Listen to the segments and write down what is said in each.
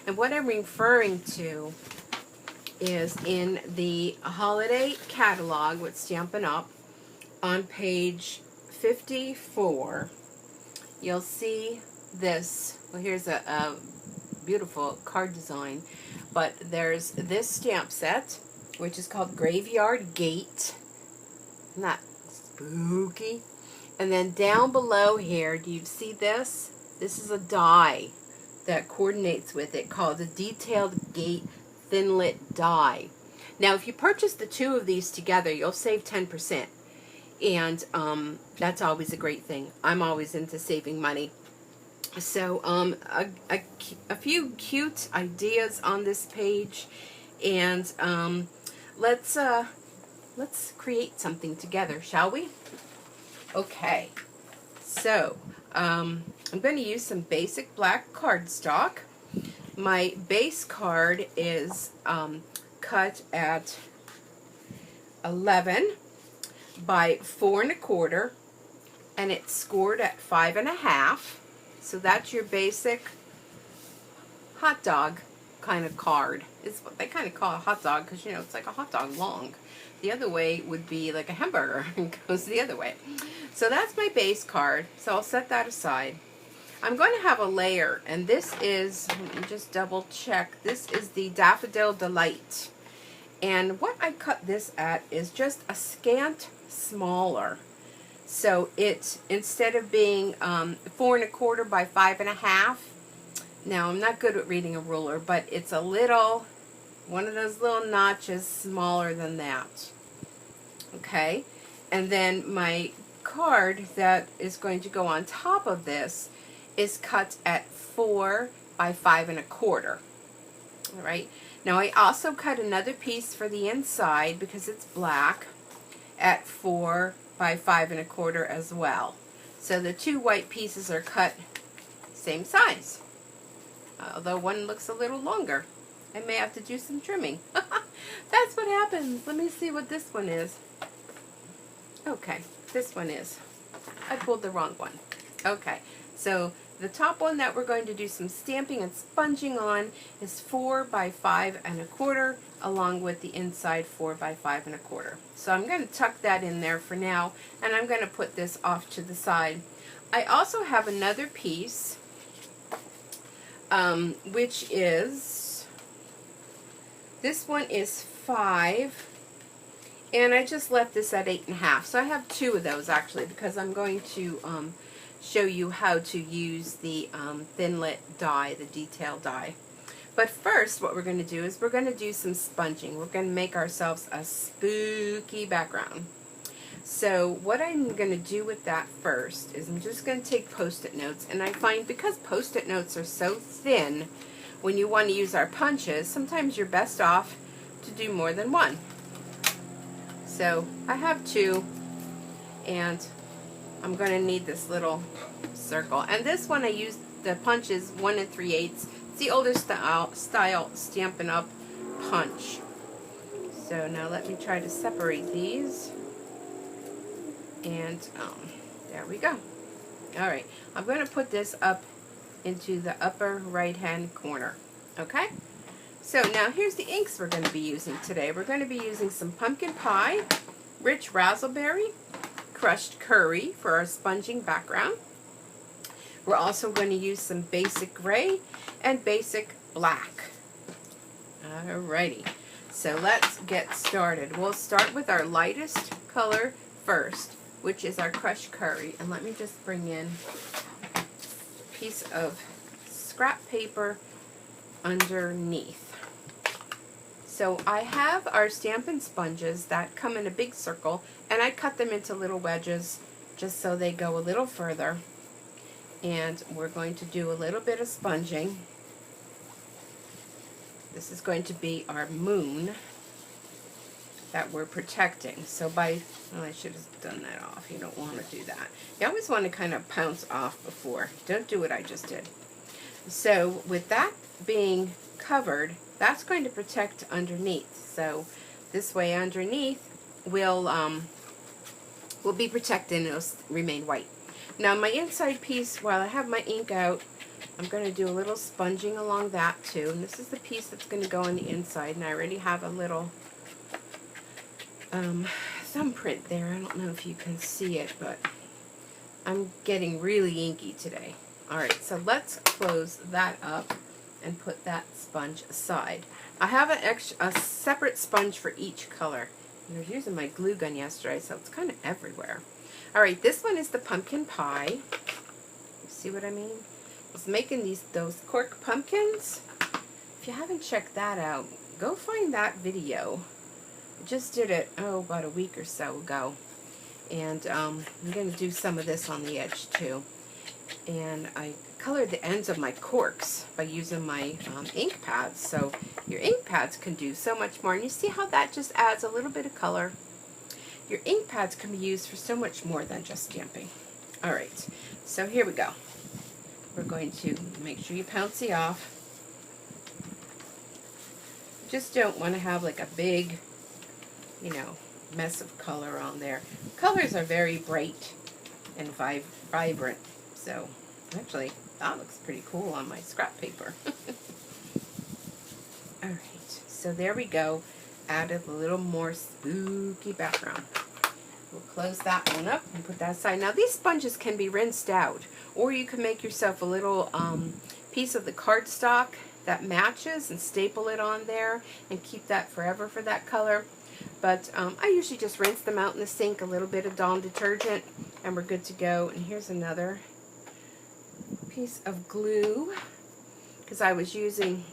And what I'm referring to is in the holiday catalog with Stampin' Up! On page 54, you'll see this. Well, here's a beautiful card design, but there's this stamp set, which is called Graveyard Gate. Not spooky. And then down below here, do you see this? This is a die that coordinates with it called the Detailed Gate Thinlit Die. Now, if you purchase the two of these together, you'll save 10%. And that's always a great thing. I'm always into saving money. So a few cute ideas on this page, and let's create something together, shall we? Okay. So I'm going to use some basic black cardstock. My base card is cut at 11 by 4 1/4, and it's scored at 5 1/2. So that's your basic hot dog kind of card. It's what they kind of call a hot dog because, you know, it's like a hot dog long. The other way would be like a hamburger. It goes the other way. So that's my base card. So I'll set that aside. I'm going to have a layer, and this is, let me just double check, this is the Daffodil Delight. And what I cut this at is just a scant smaller. So it, instead of being 4 1/4 by 5 1/2, now I'm not good at reading a ruler, but it's a little, one of those little notches smaller than that. Okay, and then my card that is going to go on top of this is cut at 4 by 5 1/4. All right, now I also cut another piece for the inside because it's black at 4 by 5 1/4 as well. So the two white pieces are cut same size, although one looks a little longer. I may have to do some trimming. That's what happens. Let me see what this one is. Okay, this one is. I pulled the wrong one. Okay, so the top one that we're going to do some stamping and sponging on is 4 by 5 1/4, along with the inside 4 by 5 1/4. So I'm going to tuck that in there for now, and I'm going to put this off to the side. I also have another piece, which is, this one is 5, and I just left this at 8 1/2. So I have two of those actually, because I'm going to show you how to use the Thinlit die, the detail die. But first, what we're going to do is we're going to do some sponging. We're going to make ourselves a spooky background. So what I'm going to do with that first is I'm just going to take Post-it notes, and I find because Post-it notes are so thin, when you want to use our punches, sometimes you're best off to do more than one. So I have two, and I'm going to need this little circle. And this one I used the punches 1 3/8. It's the older style Stampin' Up! Punch. So now let me try to separate these. And there we go. Alright, I'm going to put this up into the upper right hand corner. Okay? So now here's the inks we're going to be using today. We're going to be using some pumpkin pie, rich raspberry, crushed curry for our sponging background. We're also going to use some basic gray and basic black. Alrighty, so let's get started. We'll start with our lightest color first, which is our crushed curry. And let me just bring in a piece of scrap paper underneath. So I have our Stampin' sponges that come in a big circle, and I cut them into little wedges just so they go a little further. And we're going to do a little bit of sponging. This is going to be our moon that we're protecting. So by, oh, I should have done that off. You don't want to do that. You always want to kind of pounce off before. Don't do what I just did. So with that being covered, that's going to protect underneath. So this way underneath will be protected and it'll remain white. Now my inside piece, while I have my ink out, I'm going to do a little sponging along that too. And this is the piece that's going to go on the inside. And I already have a little thumbprint there. I don't know if you can see it, but I'm getting really inky today. Alright, so let's close that up and put that sponge aside. I have a separate sponge for each color. I was using my glue gun yesterday, so it's kind of everywhere. Alright, this one is the pumpkin pie. You see what I mean? I was making those cork pumpkins. If you haven't checked that out, go find that video. I just did it, about a week or so ago. And I'm going to do some of this on the edge too. And I colored the ends of my corks by using my ink pads. So your ink pads can do so much more. And you see how that just adds a little bit of color? Your ink pads can be used for so much more than just stamping. Alright, so here we go. We're going to make sure you pouncy off. You just don't want to have like a big, mess of color on there. Colors are very bright and vibrant. So, actually, that looks pretty cool on my scrap paper. Alright, so there we go. Added a little more spooky background. We'll close that one up and put that aside. Now, these sponges can be rinsed out, or you can make yourself a little piece of the cardstock that matches and staple it on there and keep that forever for that color. But I usually just rinse them out in the sink, a little bit of Dawn detergent, and we're good to go. And here's another piece of glue, because I was using,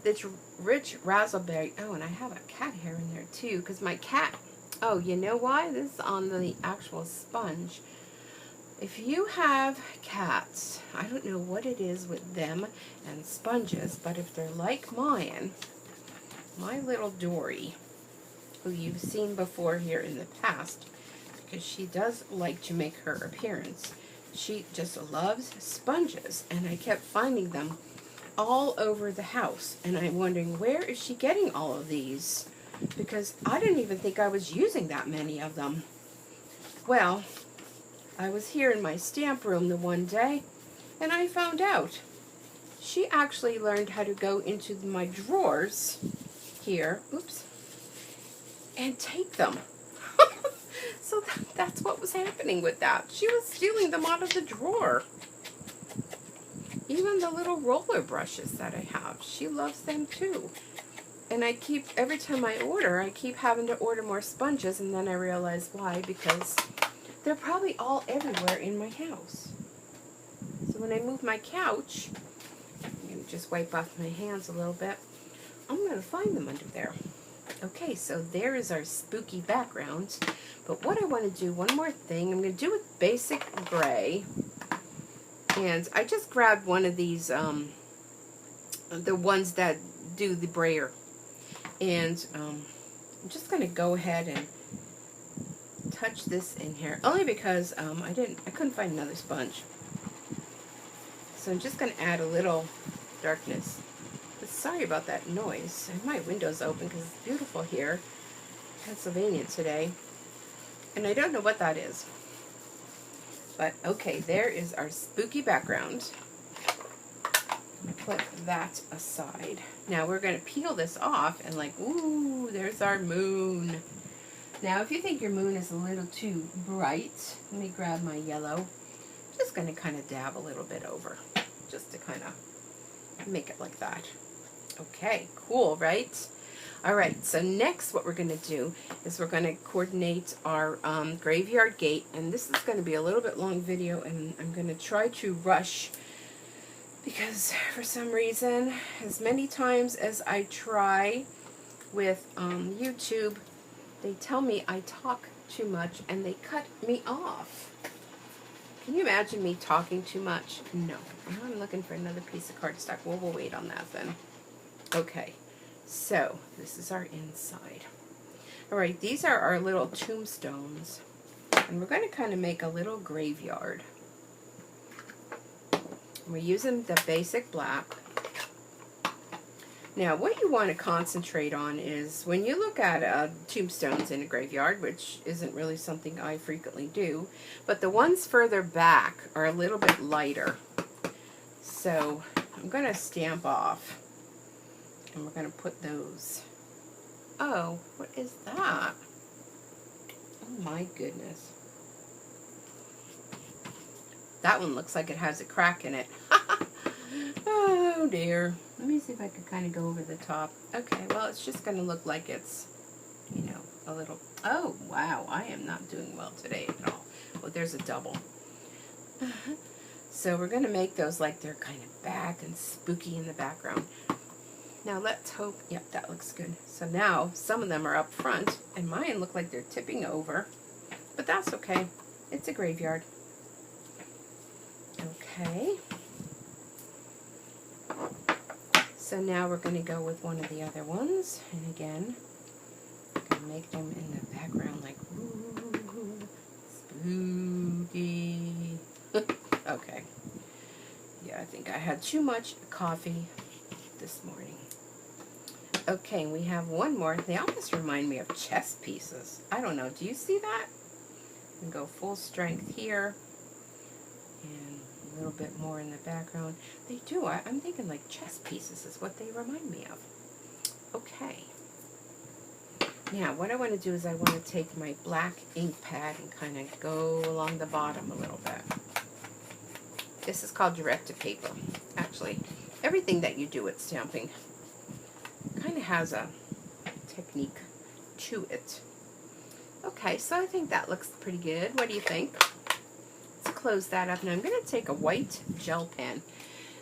this rich raspberry. Oh, and I have a cat hair in there too, because my cat, you know why? This is on the actual sponge. If you have cats, I don't know what it is with them and sponges, but if they're like mine, my little Dory, who you've seen before here in the past, because she does like to make her appearance, she just loves sponges, and I kept finding them all over the house, and I'm wondering, where is she getting all of these? Because I didn't even think I was using that many of them. Well, I was here in my stamp room the one day, and I found out she actually learned how to go into my drawers here, and take them. So that's what was happening with that. She was stealing them out of the drawer. Even the little roller brushes that I have, she loves them too. And every time I order, I keep having to order more sponges, and then I realize why, because they're probably all everywhere in my house. So when I move my couch, I'm going to just wipe off my hands a little bit, I'm going to find them under there. Okay, so there is our spooky background. But what I want to do, one more thing, I'm going to do with basic gray. And I just grabbed one of these, the ones that do the brayer. And I'm just going to go ahead and touch this in here. Only because I couldn't find another sponge. So I'm just going to add a little darkness. But sorry about that noise. My window's open because it's beautiful here in Pennsylvania today. And I don't know what that is. But okay, there is our spooky background. Put that aside. Now we're going to peel this off and ooh, there's our moon. Now if you think your moon is a little too bright, let me grab my yellow. I'm just going to kind of dab a little bit over, just to kind of make it like that. Okay, cool, right? Alright, so next what we're going to do is we're going to coordinate our graveyard gate, and this is going to be a little bit long video, and I'm going to try to rush, because for some reason, as many times as I try with YouTube, they tell me I talk too much and they cut me off. Can you imagine me talking too much? No. Now I'm looking for another piece of cardstock. Well, we'll wait on that then. Okay. So, this is our inside. Alright, these are our little tombstones. And we're going to kind of make a little graveyard. We're using the basic black. Now, what you want to concentrate on is, when you look at tombstones in a graveyard, which isn't really something I frequently do, but the ones further back are a little bit lighter. So I'm going to stamp off, and we're going to put those. Oh, what is that? Oh my goodness. That one looks like it has a crack in it. Oh dear. Let me see if I could kind of go over the top. Okay, well, it's just going to look like it's, you know, a little... Oh, wow, I am not doing well today at all. Well, there's a double. So we're going to make those like they're kind of back and spooky in the background. Now let's hope... Yep, that looks good. So now some of them are up front, and mine look like they're tipping over. But that's okay. It's a graveyard. Okay. So now we're going to go with one of the other ones. And again, I'm going to make them in the background like, ooh, spooky. Okay. Yeah, I think I had too much coffee this morning. Okay, we have one more. They almost remind me of chess pieces. I don't know. Do you see that? And go full strength here. And a little bit more in the background. They do. I'm thinking like chess pieces is what they remind me of. Okay. Now, what I want to do is I want to take my black ink pad and kind of go along the bottom a little bit. This is called direct-to-paper. Actually, everything that you do at stamping kind of has a technique to it. Okay, so I think that looks pretty good. What do you think? Let's close that up. Now I'm going to take a white gel pen.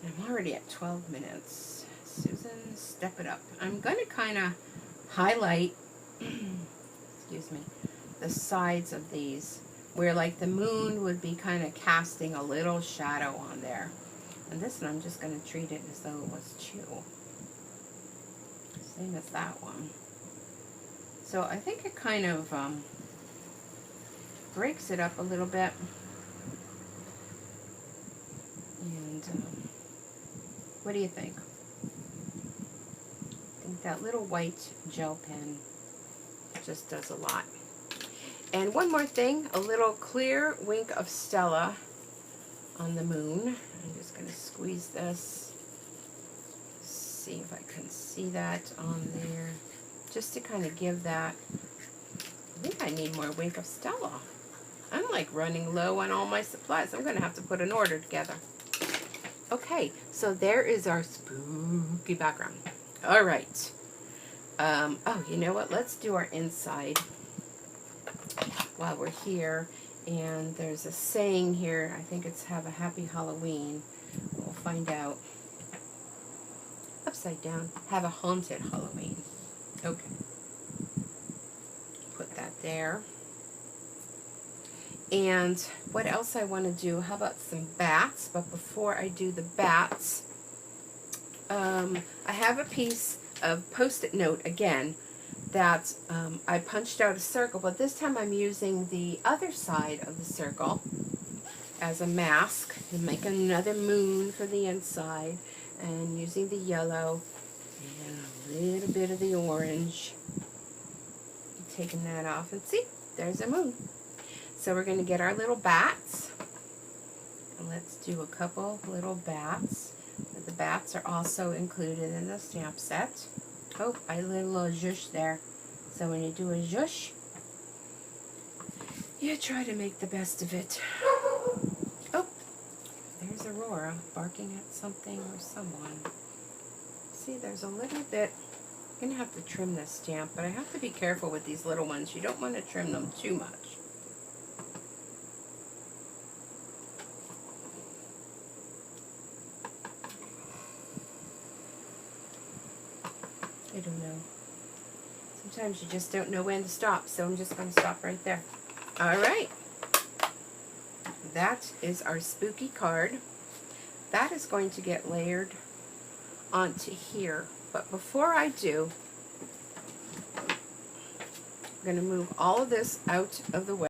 And I'm already at 12 minutes. Susan, step it up. I'm going to kind of highlight, excuse me, the sides of these, where like the moon would be kind of casting a little shadow on there. And this one I'm just going to treat it as though it was two. Same as that one. So I think it kind of breaks it up a little bit. And what do you think? I think that little white gel pen just does a lot. And one more thing, a little clear wink of Stella on the moon. I'm just going to squeeze this. See if I can see that on there. Just to kind of give that. I think I need more wink of Stella. I'm like running low on all my supplies. I'm going to have to put an order together. Okay, so there is our spooky background. All right. Oh, you know what? Let's do our inside while we're here. And there's a saying here. I think it's have a happy Halloween. We'll find out. Upside down. Have a haunted Halloween. Okay. Put that there. And what else I want to do? How about some bats? But before I do the bats, I have a piece of Post-it note again that I punched out a circle, but this time I'm using the other side of the circle as a mask and make another moon for the inside, and using the yellow and a little bit of the orange. Taking that off, and see, there's a moon. So we're going to get our little bats, and let's do a couple little bats. The bats are also included in the stamp set. Oh, I did a little zhoosh there. So when you do a zhoosh, you try to make the best of it. Oh, there's Aurora barking at something or someone. See, there's a little bit. I'm going to have to trim this stamp, but I have to be careful with these little ones. You don't want to trim them too much. I don't know. Sometimes you just don't know when to stop, so I'm just going to stop right there. All right. That is our spooky card. That is going to get layered onto here. But before I do, I'm going to move all of this out of the way.